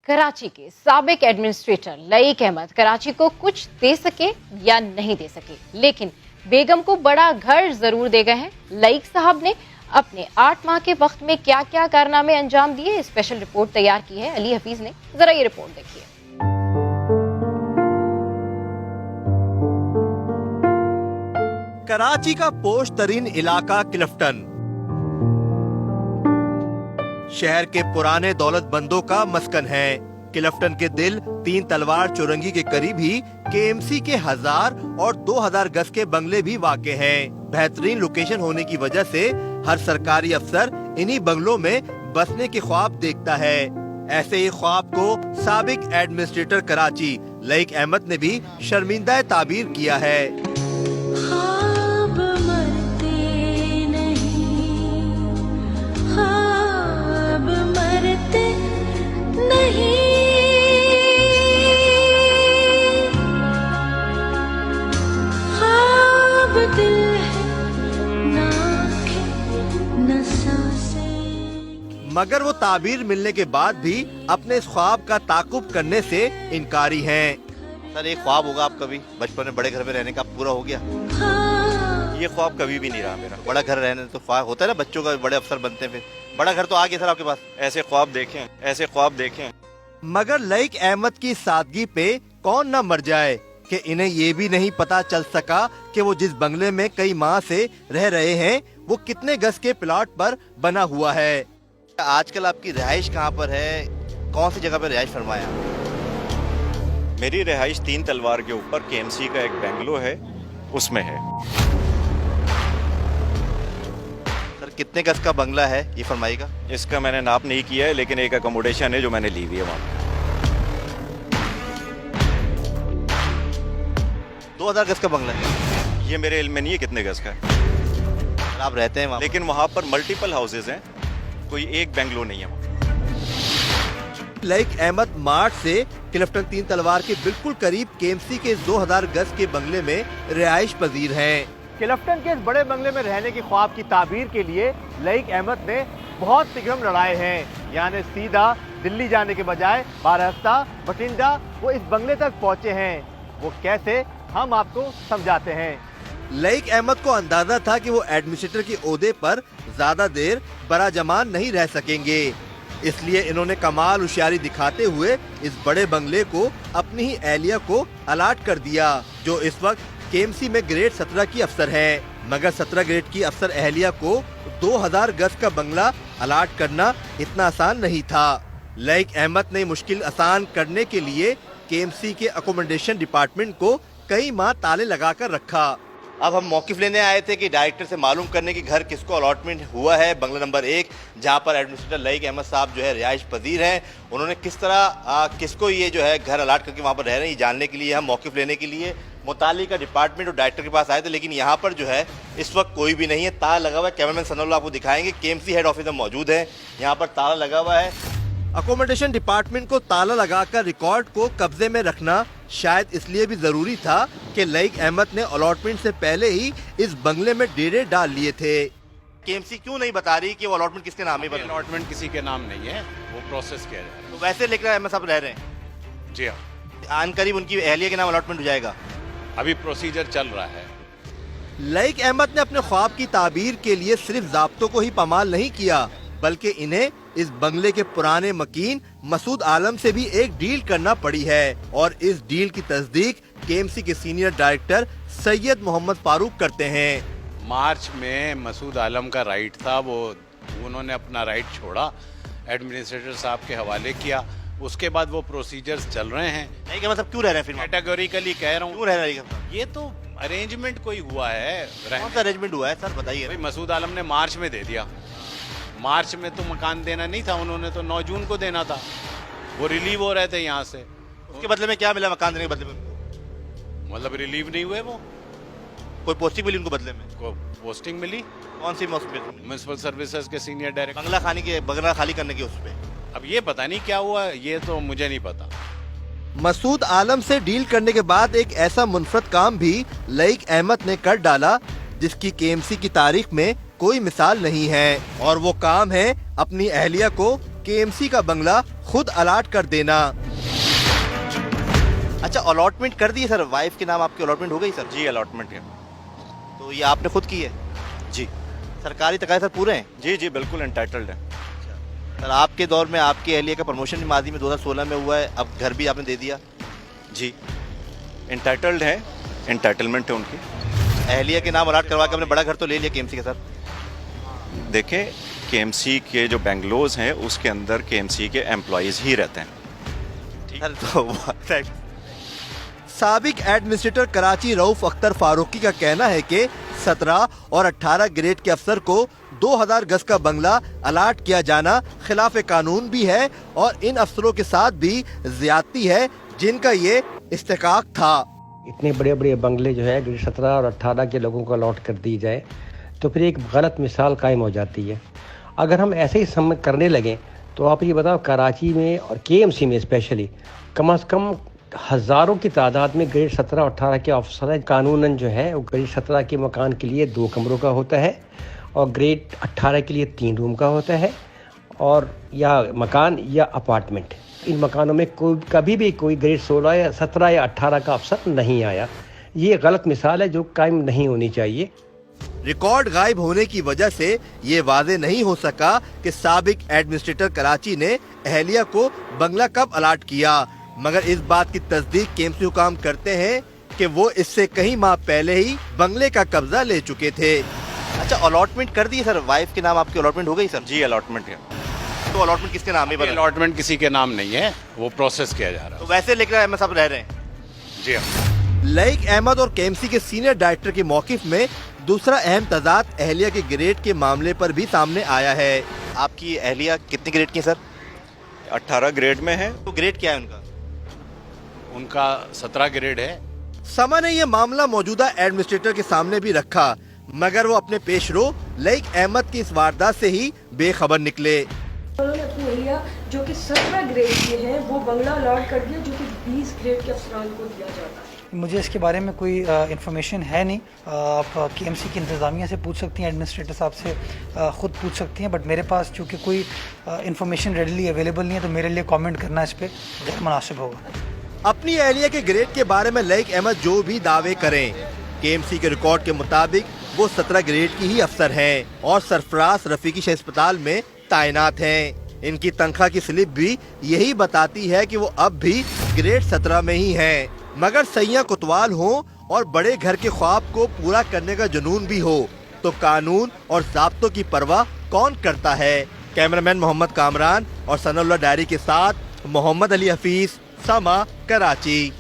कराची के साबिक एडमिनिस्ट्रेटर लईक अहमद कराची को कुछ दे सके या नहीं दे सके, लेकिन बेगम को बड़ा घर जरूर दे गए हैं। लईक साहब ने अपने 8 माह के वक्त में क्या क्या कारनामे अंजाम दिए, स्पेशल रिपोर्ट तैयार की है अली हफीज ने। जरा ये रिपोर्ट देखिए। कराची का पोश तरीन इलाका क्लिफ्टन शहर के पुराने दौलतमंदों का मस्कन है। क्लिफ्टन के दिल 3 तलवार चौरंगी के करीब ही केएमसी के 1000 और 2000 गज के बंगले भी वाक़े हैं। बेहतरीन लोकेशन होने की वजह से हर सरकारी अफसर इन्हीं बंगलों में बसने के ख्वाब देखता है। ऐसे ही ख्वाब को साबिक एडमिनिस्ट्रेटर कराची लईक अहमद ने भी शर्मिंदा ताबीर किया है। मगर वो ताबीर मिलने के बाद भी अपने इस ख्वाब का ताकुब करने से इनकारी हैं। सर एक ख्वाब होगा आपका भी बचपन में बड़े घर में रहने का, पूरा हो गया? ये ख्वाब कभी भी नहीं रहा मेरा। बड़ा घर रहने तो ख्वाब होता है ना, बच्चों का बड़े अफसर बनते हैं, फिर बड़ा घर तो आ गया सर आपके पास। ऐसे ख्वाब देखें। मगर लईक अहमद की सादगी पे कौन न मर जाए कि इन्हें ये भी नहीं पता चल सका कि वो जिस बंगले में कई माह से रह रहे हैं वो कितने गज के प्लॉट पर बना हुआ है। आजकल आपकी रिहाइश कहाँ पर है, कौन सी जगह पर रिहाइश फरमाया? मेरी रिहाइश 3 तलवार के ऊपर केएमसी का एक बेंगलो है, उसमें है। सर कितने गज का बंगला है ये फरमाइएगा? इसका मैंने नाप नहीं किया है, लेकिन एक अकोमोडेशन है जो मैंने ली हुई है वहाँ। 2000 गज का बंगला है। ये मेरे इल्म में नहीं है कितने गज का है। आप रहते हैं वहाँ? लेकिन वहाँ पर मल्टीपल हाउसेज हैं, कोई एक बेंगलो नहीं है। लईक अहमद मार्च से क्लिफ्टन 3 तलवार के बिल्कुल करीब केएमसी के 2000 गज के बंगले में रिहाइश पजीर हैं। क्लिफ्टन के इस बड़े बंगले में रहने के ख्वाब की ताबीर के लिए लईक अहमद ने बहुत तिगम लड़ाए हैं। यानी सीधा दिल्ली जाने के बजाय बारास्ता बठिंडा वो इस बंगले तक पहुंचे हैं। वो कैसे, हम आपको समझाते हैं। लईक अहमद को अंदाजा था कि वो एडमिनिस्ट्रेटर के ओहदे पर ज्यादा देर बराजमान नहीं रह सकेंगे, इसलिए इन्होंने कमाल होशियारी दिखाते हुए इस बड़े बंगले को अपनी ही एहलिया को अलाट कर दिया, जो इस वक्त केएमसी में ग्रेड 17 की अफसर है। मगर 17 ग्रेड की अफसर एहलिया को 2000 गज का बंगला अलाट करना इतना आसान नहीं था। लईक अहमद ने मुश्किल आसान करने के लिए केएमसी के अकोमोडेशन डिपार्टमेंट को कई माह ताले लगा कर रखा। अब हम मौक़िफ़ लेने आए थे कि डायरेक्टर से मालूम करने की घर किसको अलॉटमेंट हुआ है बंगला नंबर 1, जहां पर एडमिनिस्ट्रेटर लईक अहमद साहब जो है रिहाइश पजीर हैं। उन्होंने किस तरह किसको ये जो है घर अलाट करके वहां पर रह रहे हैं, जानने के लिए हम मौक़िफ़ लेने के लिए मुतालिका डिपार्टमेंट और डायरेक्टर के पास आए थे। लेकिन यहाँ पर जो है इस वक्त कोई भी नहीं है, ताला लगा हुआ है। कैमरामैन सनउल्लाह आपको दिखाएंगे, केएमसी हेड ऑफिस में मौजूद है, यहाँ पर ताला लगा हुआ है। अकोमोडेशन डिपार्टमेंट को ताला लगाकर रिकॉर्ड को कब्जे में रखना शायद इसलिए भी जरूरी था कि लईक अहमद ने अलॉटमेंट से पहले ही इस बंगले में डेरे डाल लिए थे। केएमसी क्यों नहीं बता रही कि वो अलॉटमेंट किसके नाम है? अलॉटमेंट किसी के नाम नहीं है, वो प्रोसेस किया जा रहा है। तो वैसे लेकर अहमद साहब रह रहे हैं? जी हाँ, आन करीब उनकी एहलिया के नाम अलॉटमेंट हो जाएगा। अभी प्रोसीजर चल रहा है। लईक अहमद ने अपने ख्वाब की ताबीर के लिए सिर्फ ज़ाब्तों को ही पामाल नहीं किया, बल्कि इन्हें इस बंगले के पुराने मकीन मसूद आलम से भी एक डील करना पड़ी है। और इस डील की तस्दीक केएमसी के सीनियर डायरेक्टर सैयद मोहम्मद फारूक करते हैं। मार्च में मसूद आलम का राइट था, वो उन्होंने अपना राइट छोड़ा, एडमिनिस्ट्रेटर साहब के हवाले किया। उसके बाद वो प्रोसीजर्स चल रहे हैं। नहीं, मतलब क्यों रह रहे हैं फिर? कैटेगोरिकली कह रहा क्यों रह रहे हैं? हूँ, ये तो अरेंजमेंट कोई हुआ है। कौन सा अरेंजमेंट हुआ है सर, बताइए। भाई मसूद आलम ने मार्च में दे दिया। मार्च में तो मकान देना नहीं था, उन्होंने तो 9 जून को देना था। वो रिलीव हो रहे थे यहाँ से। उसके बदले में क्या मिला मकान देने के बदले में? मतलब रिलीव नहीं हुए वो। कोई पोस्टिंग मिली उनको बदले में? को पोस्टिंग मिली। कौन सी पोस्टिंग? म्युनिसिपल सर्विसेज के सीनियर डायरेक्टर। बंगला खाली करने की उस पे। अब ये पता नहीं क्या हुआ, ये तो मुझे नहीं पता। मसूद आलम से डील करने के बाद एक ऐसा मुनफरद काम भी लईक अहमद ने कर डाला जिसकी केएमसी की तारीख में कोई मिसाल नहीं है, और वो काम है अपनी अहलिया को केएमसी का बंगला खुद अलाट कर देना। अच्छा, अलॉटमेंट कर दी है सर, वाइफ के नाम आपकी अलॉटमेंट हो गई सर? जी अलॉटमेंट है। तो ये आपने खुद की है? जी सरकारी तकाज़े सर पूरे हैं? जी जी बिल्कुल एंटाइटल्ड है। सर आपके दौर में आपकी अहलिया का प्रमोशन भी माजी में 2016 में हुआ है, अब घर भी आपने दे दिया। जी एंटाइटल्ड है, एंटाइटलमेंट है उनकी। अहलिया के नाम अलाट करवा के अपने बड़ा घर तो ले लिया केएमसी के सर। देखें केएमसी के जो बेंगलोज हैं उसके अंदर केएमसी के एम्प्लॉयज़ ही रहते हैं। सर तो साबिक एडमिनिस्ट्रेटर कराची रऊफ अख्तर फारूकी का कहना है कि 17 और 18 ग्रेड के अफसर को 2000 गज का बंगला अलाट किया जाना खिलाफ कानून भी है और इन अफसरों के साथ भी ज्यादती है जिनका ये इस्तेकाक था। इतने बड़े बड़े बंगले जो है ग्रेड 17 और 18 के लोगों को अलॉट कर दी जाए तो फिर एक गलत मिसाल कायम हो जाती है। अगर हम ऐसे ही सम करने लगें तो आप ये बताओ कराची में और केएमसी में स्पेशली कम से कम हज़ारों की तादाद में ग्रेड 17 और 18 के अफसर हैं। कानूनन जो है वो ग्रेड 17 के मकान के लिए 2 कमरों का होता है और ग्रेड 18 के लिए 3 रूम का होता है, और या मकान या अपार्टमेंट। इन मकानों में कोई कभी भी कोई ग्रेड 16 या 17 या 18 का अफसर नहीं आया। ये गलत मिसाल है जो कायम नहीं होनी चाहिए। रिकॉर्ड गायब होने की वजह से ये वाजे नहीं हो सका कि साबिक एडमिनिस्ट्रेटर कराची ने अहलिया को बंगला कब अलाट किया, मगर इस बात की तस्दीक केएमसी हुकाम करते हैं कि वो इससे कई माह पहले ही बंगले का कब्जा ले चुके थे। अच्छा, अलॉटमेंट कर दी है सर, वाइफ के नाम आपकी अलॉटमेंट हो गई सर? जी अलॉटमेंट है। तो अलॉटमेंट किसके नाम है? अलॉटमेंट किसी के नाम नहीं है, वो प्रोसेस किया जा रहा तो वैसे लेकर अहमद साहब रह रहे हैं? है। जी हाँ। लईक अहमद और केएमसी के सीनियर डायरेक्टर के मौकिफ में दूसरा अहम तजाद अहलिया के ग्रेड के मामले पर भी सामने आया है। आपकी अहलिया कितनी ग्रेड की है सर? 18 ग्रेड में है। तो ग्रेड क्या है उनका? उनका 17 ग्रेड है। समा ने यह मामला मौजूदा एडमिनिस्ट्रेटर के सामने भी रखा, मगर वो अपने पेशरो लईक अहमद की इस वारदात से ही बेखबर निकले। उन्होंने अपनी अहलिया जो कि 17 ग्रेड की है वो बंगला अलॉट कर दिया जो कि 20 ग्रेड के अफसरान को दिया जाता है। मुझे इसके बारे में कोई इन्फॉर्मेशन है नहीं। आप केएमसी की इंतज़ामिया से पूछ सकती हैं, एडमिनिस्ट्रेटर साहब से ख़ुद पूछ सकती हैं, बट मेरे पास चूँकि कोई इन्फॉर्मेशन रेडली अवेलेबल नहीं है तो मेरे लिए कमेंट करना इस पर गैर मुनासिब होगा। अपनी अहलिया के ग्रेड के बारे में लईक अहमद जो भी दावे करें, केएमसी के रिकॉर्ड के मुताबिक वो 17 ग्रेड की ही अफसर हैं और सरफराज रफीकी शहरी अस्पताल में तैनात हैं। इनकी तनख्वाह की स्लिप भी यही बताती है कि वो अब भी ग्रेड 17 में ही हैं। मगर सैया कुतवाल हो और बड़े घर के ख्वाब को पूरा करने का जुनून भी हो तो कानून और ज़ाब्तों की परवाह कौन करता है। कैमरामैन मोहम्मद कामरान और सनाउल्लाह डायरी के साथ मोहम्मद अली हफीज, समा, कराची।